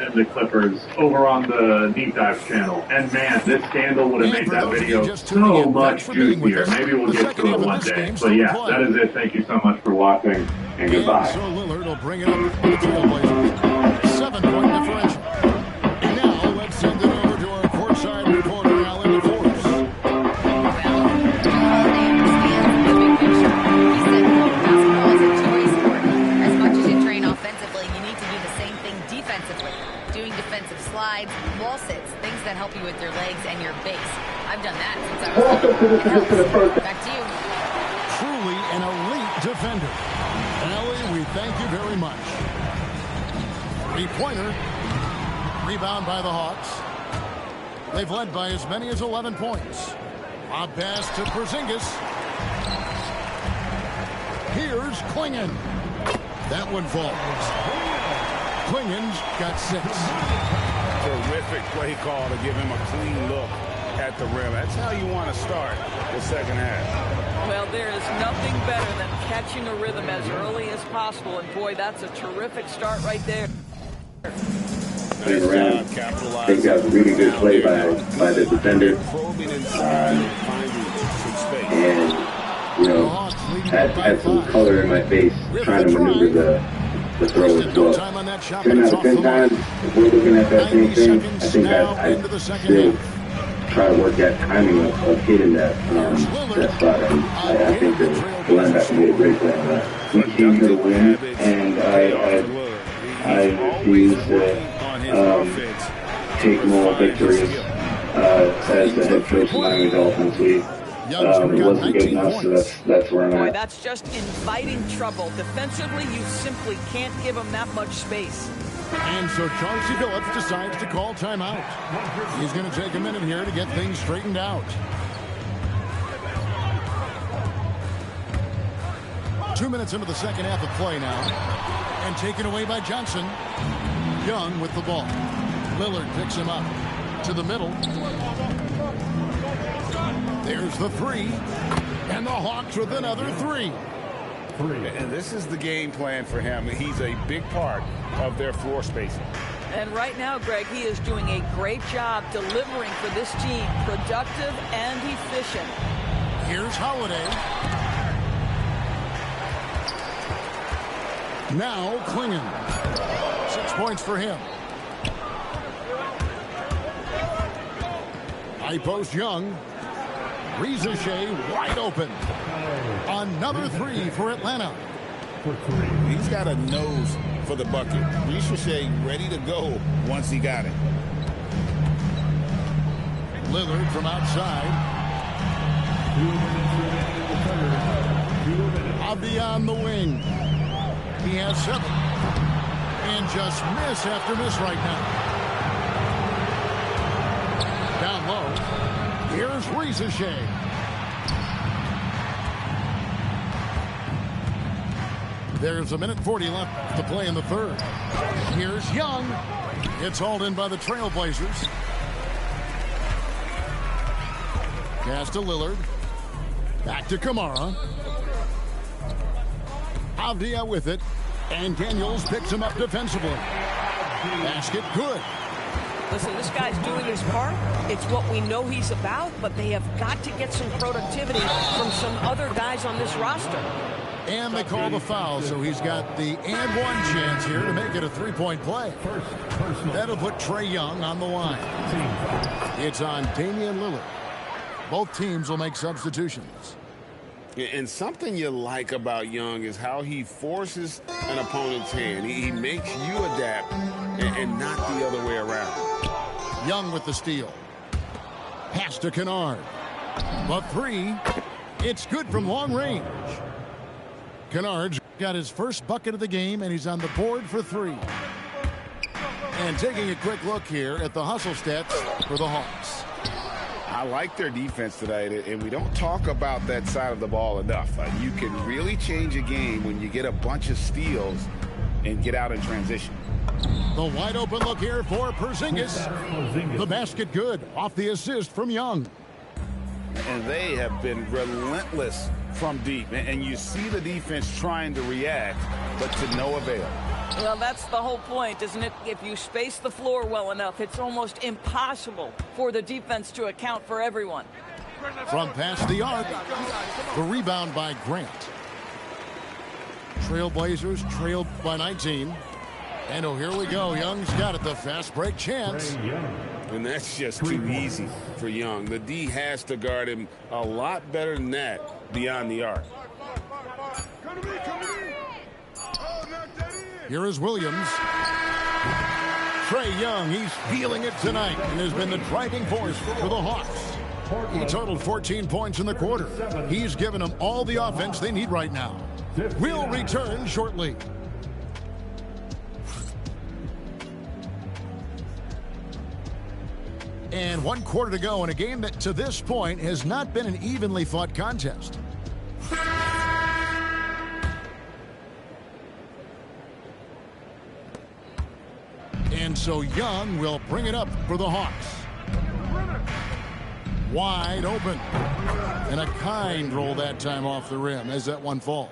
and the Clippers over on the Deep Dive channel. And man, this scandal would have made that video so much juicier. Maybe we'll get to it one day. But yeah, that is it. Thank you so much for watching, and goodbye. So Lillard will bring it up for the Trailblazers. 7-point differential. And now let's send it over to our courtside reporter, Alex. defensively. Doing defensive slides, wall sits, things that help you with your legs and your base. I've done that since I was little. Back to you. Truly an elite defender. Allie, we thank you very much. Three-pointer. Rebound by the Hawks. They've led by as many as 11 points. A pass to Porzingis. Here's Klingon. That one falls. Klingon's got 6. Terrific play call to give him a clean look at the rim. That's how you want to start the second half. Well, there is nothing better than catching a rhythm as early as possible. And boy, that's a terrific start right there. Nice job, capitalizing. I think that was a really good play by the defender. And, you know, had some color in my face trying to maneuver the throw as well. 10 out of 10 times, if we're looking at that same thing, I think I still try to work that timing of hitting that spot. And I think the linebacker made a great play on that. We came here to win, and I refuse to take more victories as the head coach of Miami Dolphins. It wasn't good enough, so that's where I'm at. Boy, that's just inviting trouble. Defensively, you simply can't give him that much space. And so Chauncey Billups decides to call timeout. He's going to take a minute here to get things straightened out. 2 minutes into the second half of play now. And taken away by Johnson. Young with the ball. Lillard picks him up to the middle. There's the 3. And the Hawks with another 3. And this is the game plan for him. He's a big part of their floor spacing. And right now, Greg, he is doing a great job delivering for this team. Productive and efficient. Here's Holiday. Now Klingon. 6 points for him. High post Young. Rizachet wide open. Another 3 for Atlanta. He's got a nose for the bucket. Rizachet ready to go once he got it. Lillard from outside. Abdi on the wing. He has 7. And just miss after miss right now. Down low. Here's Rizachet. There's 1:40 left to play in the third. Here's Young. It's hauled in by the Trailblazers. Pass to Lillard. Back to Kamara. Avdia with it. And Daniels picks him up defensively. Basket good. Listen, this guy's doing his part. It's what we know he's about, but they have got to get some productivity from some other guys on this roster. And they call the foul, so he's got the and one chance here to make it a 3-point play. That'll put Trae Young on the line. It's on Damian Lillard. Both teams will make substitutions. And something you like about Young is how he forces an opponent's hand. He makes you adapt and not the other way around. Young with the steal. Pass to Kennard. The 3. It's good from long range. Kennard's got his first bucket of the game, and he's on the board for 3. And taking a quick look here at the hustle stats for the Hawks. I like their defense tonight, and we don't talk about that side of the ball enough. You can really change a game when you get a bunch of steals and get out in transition. The wide open look here for Porzingis. The basket good off the assist from Young. And they have been relentless from deep. And you see the defense trying to react, but to no avail. Well, that's the whole point, isn't it? If you space the floor well enough, it's almost impossible for the defense to account for everyone. From past the arc, the rebound by Grant. Trailblazers trailed by 19. And oh, here we go. Young's got it. The fast break chance. And that's just too easy for Young. The D has to guard him a lot better than that beyond the arc. Here is Williams. Trae Young, he's feeling it tonight and has been the driving force for the Hawks. He totaled 14 points in the quarter. He's given them all the offense they need right now. We'll return shortly. And 1 quarter to go in a game that to this point has not been an evenly fought contest. And so Young will bring it up for the Hawks. Wide open. And a kind roll that time off the rim as that one falls.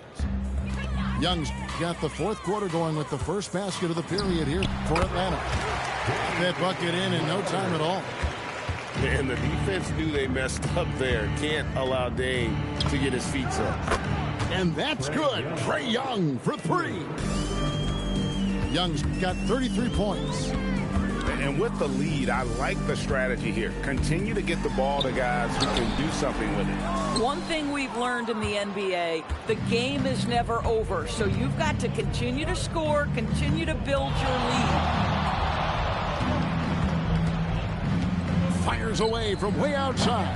Young's got the 4th quarter going with the first basket of the period here for Atlanta. That bucket in no time at all. And the defense knew they messed up there. Can't allow Dame to get his feet up. And that's good. Trae Young for 3. Young's got 33 points. And with the lead, I like the strategy here. Continue to get the ball to guys who can do something with it. One thing we've learned in the NBA, the game is never over. So you've got to continue to score, continue to build your lead. Fires away from way outside.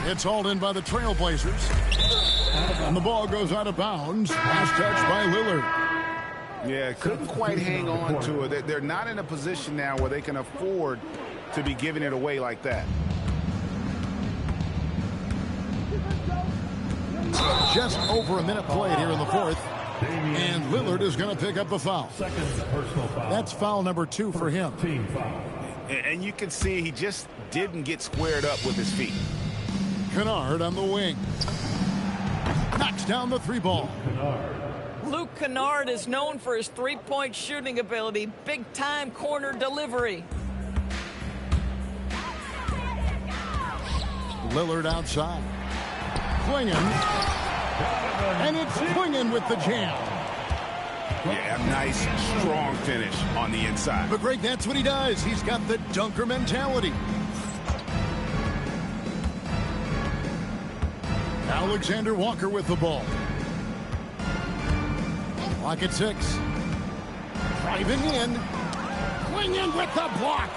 It's hauled in by the Trailblazers. And the ball goes out of bounds. Last touch by Lillard. Yeah, couldn't quite hang on to it. They're not in a position now where they can afford to be giving it away like that. Just over a minute played here in the 4th. And Lillard is going to pick up a foul. That's foul number 2 for him. And you can see he just didn't get squared up with his feet. Kennard on the wing. Knocks down the 3 ball. Luke Kennard is known for his three-point shooting ability. Big-time corner delivery. Lillard outside. Clinging. And it's Clinging with the jam. Yeah, a nice, strong finish on the inside. But, Greg, that's what he does. He's got the dunker mentality. Alexander Walker with the ball. Clock at 6. Driving in. Clinging with the block.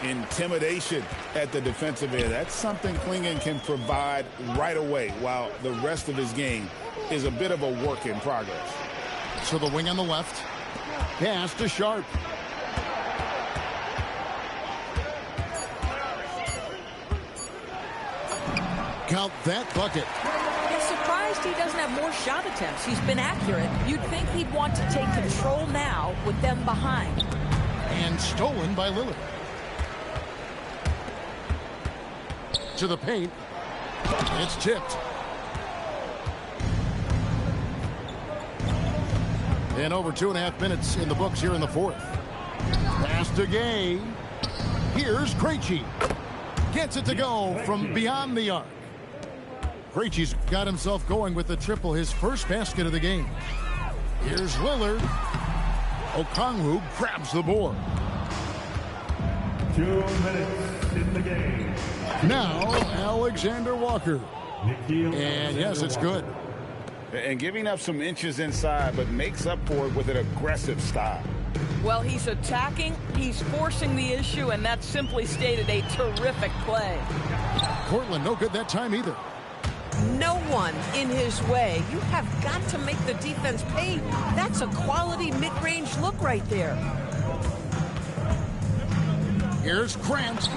Intimidation at the defensive end. That's something Clinging can provide right away, while the rest of his game is a bit of a work in progress. So the wing on the left. Pass to Sharp. Count that bucket. I'm surprised he doesn't have more shot attempts. He's been accurate. You'd think he'd want to take control now with them behind. And stolen by Lillard. To the paint. It's tipped. And over 2.5 minutes in the books here in the 4th. Pass to Gay. Here's Krejci. Gets it to go from beyond the arc. Krejci's got himself going with the triple, his first basket of the game. Here's Lillard. Okongwu grabs the board. 2 minutes in the game. Now, Alexander Walker. And yes, it's good. And giving up some inches inside, but makes up for it with an aggressive style. Well, he's attacking, he's forcing the issue, and that simply stated a terrific play. Portland no good that time either. No one in his way. You have got to make the defense pay. That's a quality mid-range look right there. Here's Grant.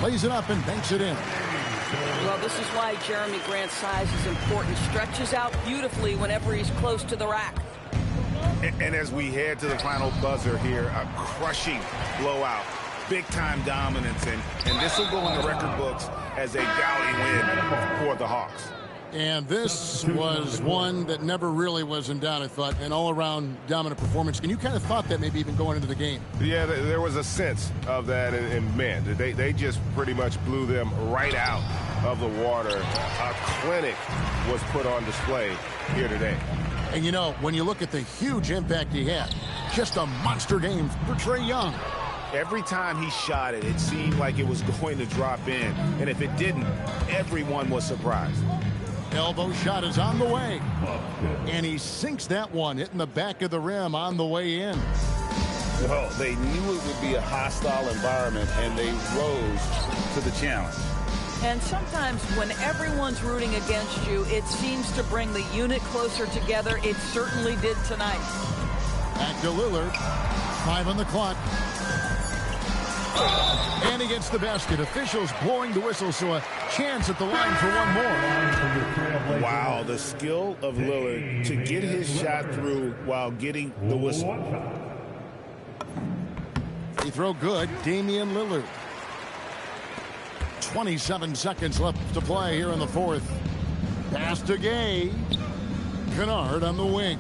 Plays it up and banks it in. Well, this is why Jeremy Grant's size is important. Stretches out beautifully whenever he's close to the rack. And as we head to the final buzzer here, a crushing blowout. Big-time dominance, and this will go in the record books as a gaudy win for the Hawks. And this was one that never really was in doubt, I thought, an all-around dominant performance. And you kind of thought that maybe even going into the game. Yeah, there was a sense of that, and man, they just pretty much blew them right out of the water. A clinic was put on display here today. And, you know, when you look at the huge impact he had, just a monster game for Trae Young. Every time he shot it, it seemed like it was going to drop in. And if it didn't, everyone was surprised. Elbow shot is on the way. And he sinks that one, hitting the back of the rim on the way in. Well, they knew it would be a hostile environment, and they rose to the challenge. And sometimes when everyone's rooting against you, it seems to bring the unit closer together. It certainly did tonight. Back to Lillard. 5 on the clock. And he gets the basket. Officials blowing the whistle, so a chance at the line for one more. Wow, the skill of Lillard to get his shot through while getting the whistle. Free throw good. Damian Lillard. 27 seconds left to play here in the fourth. Pass to Gay. Kennard on the wing.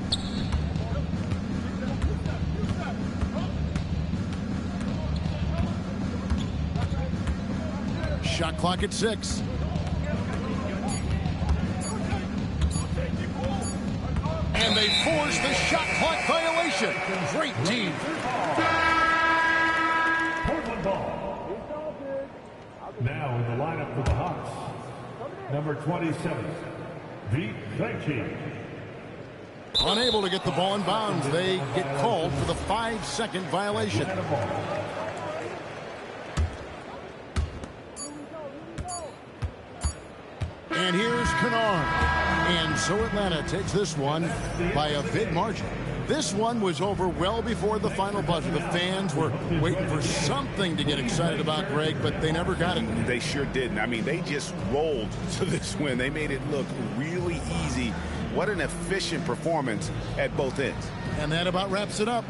Shot clock at 6. And they force the shot clock violation. Great team. Portland ball. Now in the lineup for the Hawks, number 27, Myteam. Unable to get the ball in bounds. They get called for the 5-second violation. And here's Kennard. And so Atlanta takes this one by a big margin. This one was over well before the final buzzer. The fans were waiting for something to get excited about, Greg, but they never got it. They sure didn't. I mean, they just rolled to this win. They made it look really easy. What an efficient performance at both ends. And that about wraps it up.